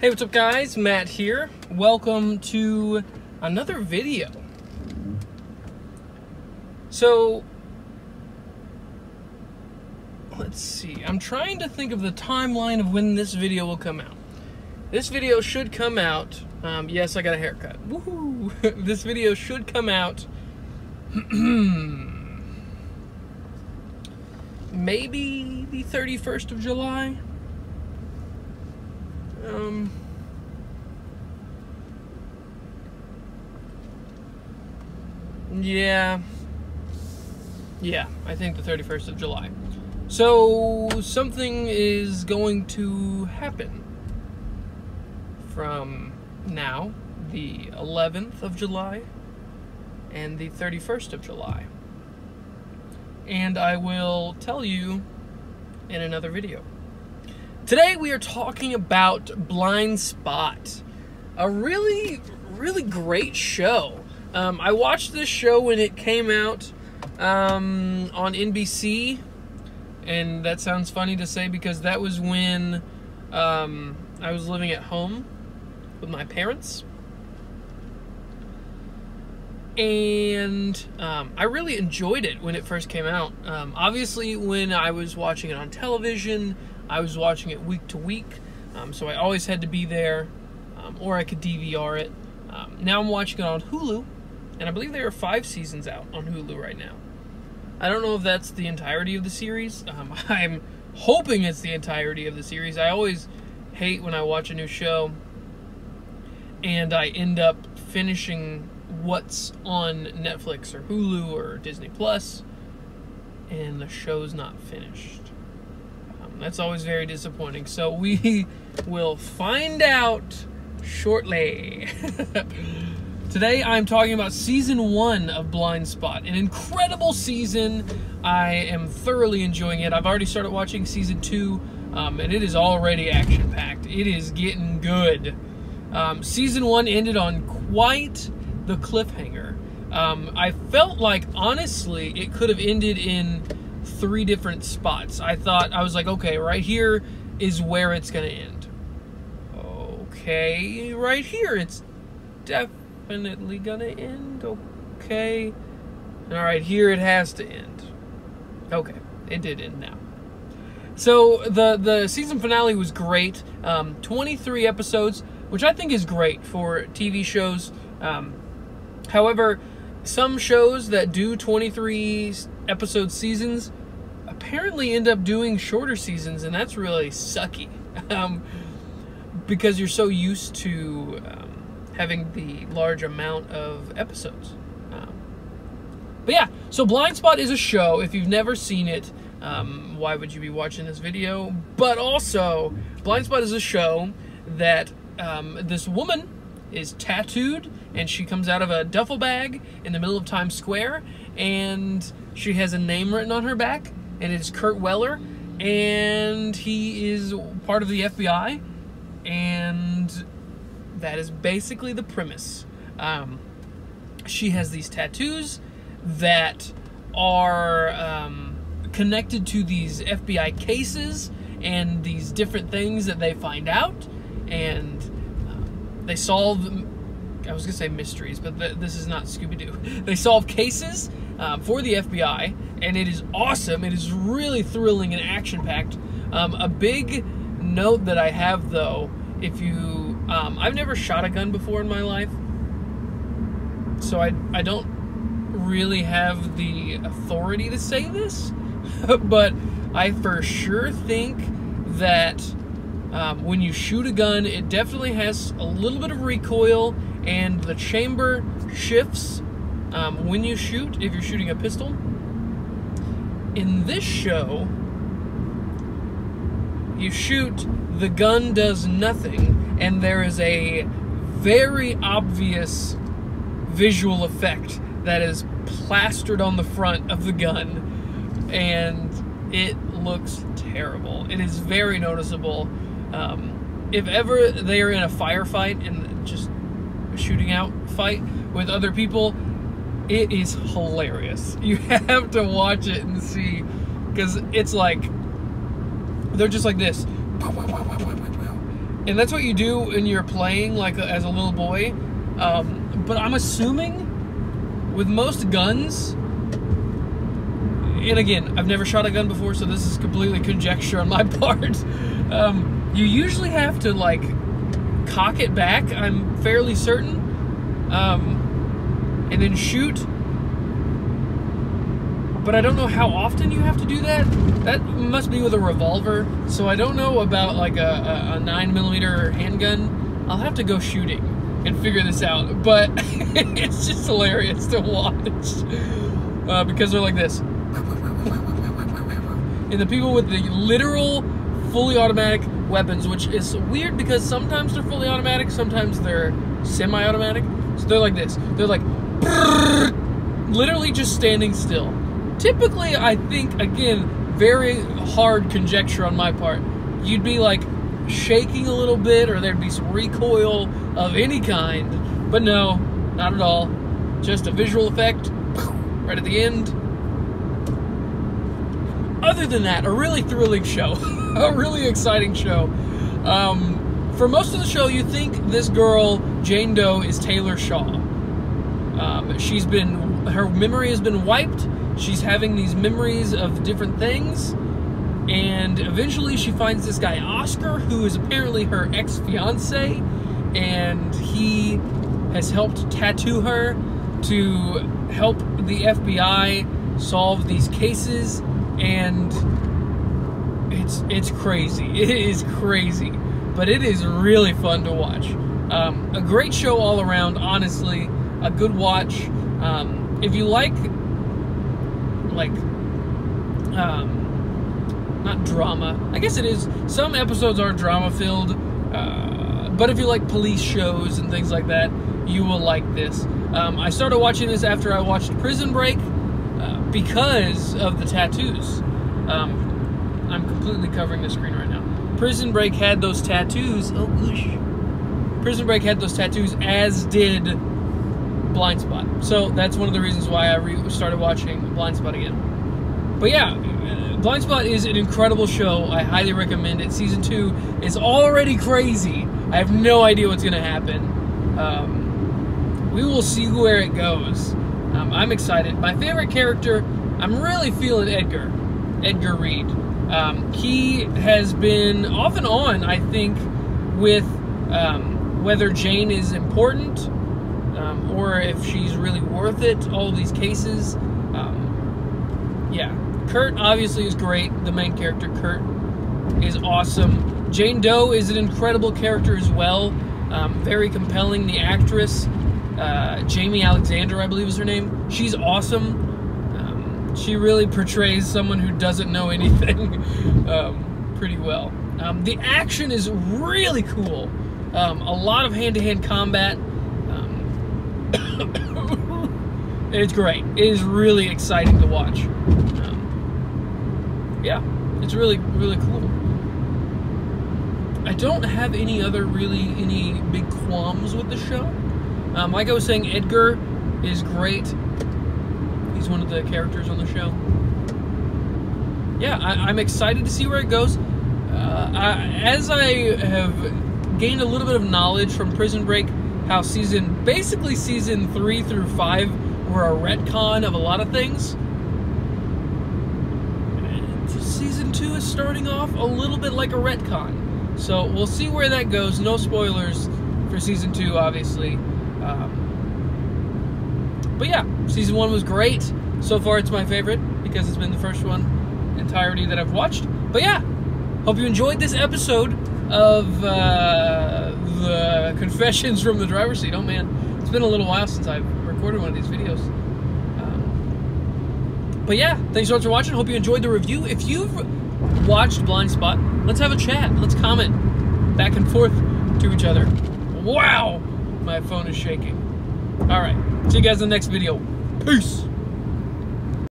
Hey, what's up guys? Matt here. Welcome to another video. So, let's see. I'm trying to think of the timeline of when this video will come out. This video should come out, yes, I got a haircut. Woohoo! This video should come out maybe the 31st of July. Yeah, I think the 31st of July. So something is going to happen from now, the 11th of July and the 31st of July. And I will tell you in another video. Today we are talking about Blindspot, a really great show. I watched this show when it came out on NBC, and that sounds funny to say because that was when I was living at home with my parents. And I really enjoyed it when it first came out. Obviously, when I was watching it on television, I was watching it week to week, so I always had to be there, or I could DVR it. Now I'm watching it on Hulu, and I believe there are 5 seasons out on Hulu right now. I don't know if that's the entirety of the series. I'm hoping it's the entirety of the series. I always hate when I watch a new show and I end up finishing what's on Netflix or Hulu or Disney Plus, and the show's not finished. That's always very disappointing. So we will find out shortly. Today I'm talking about Season 1 of Blindspot. An incredible season. I am thoroughly enjoying it. I've already started watching Season 2, and it is already action-packed. It is getting good. Season 1 ended on quite the cliffhanger. I felt like, honestly, it could have ended in 3 different spots. I was like, okay, right here is where it's gonna end. Okay, right here it's definitely gonna end. Okay, all right, here it has to end. Okay, it did end now. So the season finale was great. 23 episodes, which I think is great for TV shows. However, some shows that do 23 episode seasons apparently end up doing shorter seasons, and that's really sucky, because you're so used to having the large amount of episodes. But yeah, so Blindspot is a show. If you've never seen it, why would you be watching this video? But also, Blindspot is a show that this woman is tattooed, and she comes out of a duffel bag in the middle of Times Square, and she has a name written on her back, and it's Kurt Weller, and he is part of the FBI, and that is basically the premise. She has these tattoos that are connected to these FBI cases and these different things that they find out, and they solve, I was going to say mysteries, but this is not Scooby-Doo. They solve cases for the FBI, and it is awesome. It is really thrilling and action-packed. A big note that I have, though, if you... I've never shot a gun before in my life, so I don't really have the authority to say this, but I for sure think that when you shoot a gun, it definitely has a little bit of recoil, and the chamber shifts when you shoot, if you're shooting a pistol. In this show, you shoot, the gun does nothing, and there is a very obvious visual effect that is plastered on the front of the gun, and it looks terrible. It is very noticeable. If ever they are in a firefight and just a shooting out fight with other people, it is hilarious. You have to watch it and see, because it's like, they're just like this. And that's what you do when you're playing, like, as a little boy. But I'm assuming with most guns, and again, I've never shot a gun before, so this is completely conjecture on my part. You usually have to, like, cock it back, I'm fairly certain, and then shoot. But I don't know how often you have to do that. That must be with a revolver, so I don't know about, like, a 9mm handgun. I'll have to go shooting and figure this out, but it's just hilarious to watch, because they're like this. And the people with the literal fully automatic weapons, which is weird because sometimes they're fully automatic, sometimes they're semi-automatic. So they're like this. They're like, literally just standing still. Typically, I think, again, very hard conjecture on my part, you'd be like shaking a little bit, or there'd be some recoil of any kind. But no, not at all. Just a visual effect right at the end. Other than that, a really thrilling show. A really exciting show. For most of the show, you think this girl, Jane Doe, is Taylor Shaw. Her memory has been wiped. She's having these memories of different things. And eventually she finds this guy, Oscar, who is apparently her ex-fiance. And he has helped tattoo her to help the FBI solve these cases. And it's crazy. It is crazy. But it is really fun to watch. A great show all around, honestly. A good watch. If you like not drama. I guess it is. Some episodes are drama-filled. But if you like police shows and things like that, you will like this. I started watching this after I watched Prison Break because of the tattoos. I'm completely covering the screen right now. Prison Break had those tattoos. Oh, oosh. Prison Break had those tattoos, as did Blindspot. So that's one of the reasons why I started watching Blindspot again. But yeah, Blindspot is an incredible show. I highly recommend it. Season 2 is already crazy. I have no idea what's going to happen. We will see where it goes. I'm excited. My favorite character, I'm really feeling Edgar Reed. He has been off and on, I think, with whether Jane is important or if she's really worth it, all of these cases. Yeah, Kurt obviously is great. The main character, Kurt, is awesome. Jane Doe is an incredible character as well. Very compelling. The actress, Jamie Alexander, I believe is her name. She's awesome. She really portrays someone who doesn't know anything pretty well. The action is really cool. A lot of hand-to-hand combat. It's great. It is really exciting to watch. Yeah, it's really, really cool. I don't have any big qualms with the show. Like I was saying, Edgar is great. He's one of the characters on the show. Yeah, I'm excited to see where it goes. As I have gained a little bit of knowledge from Prison Break, how basically season 3 through 5 were a retcon of a lot of things. Season 2 is starting off a little bit like a retcon. So we'll see where that goes. No spoilers for season 2, obviously. But yeah, season 1 was great. So far, it's my favorite because it's been the first one entirety that I've watched. But yeah, hope you enjoyed this episode of the Confessions from the Driver's Seat. Oh man, it's been a little while since I've recorded one of these videos. But yeah, thanks so much for watching. Hope you enjoyed the review. If you've watched Blindspot, let's have a chat. Let's comment back and forth to each other. Wow, my phone is shaking. All right, see you guys in the next video. Peace.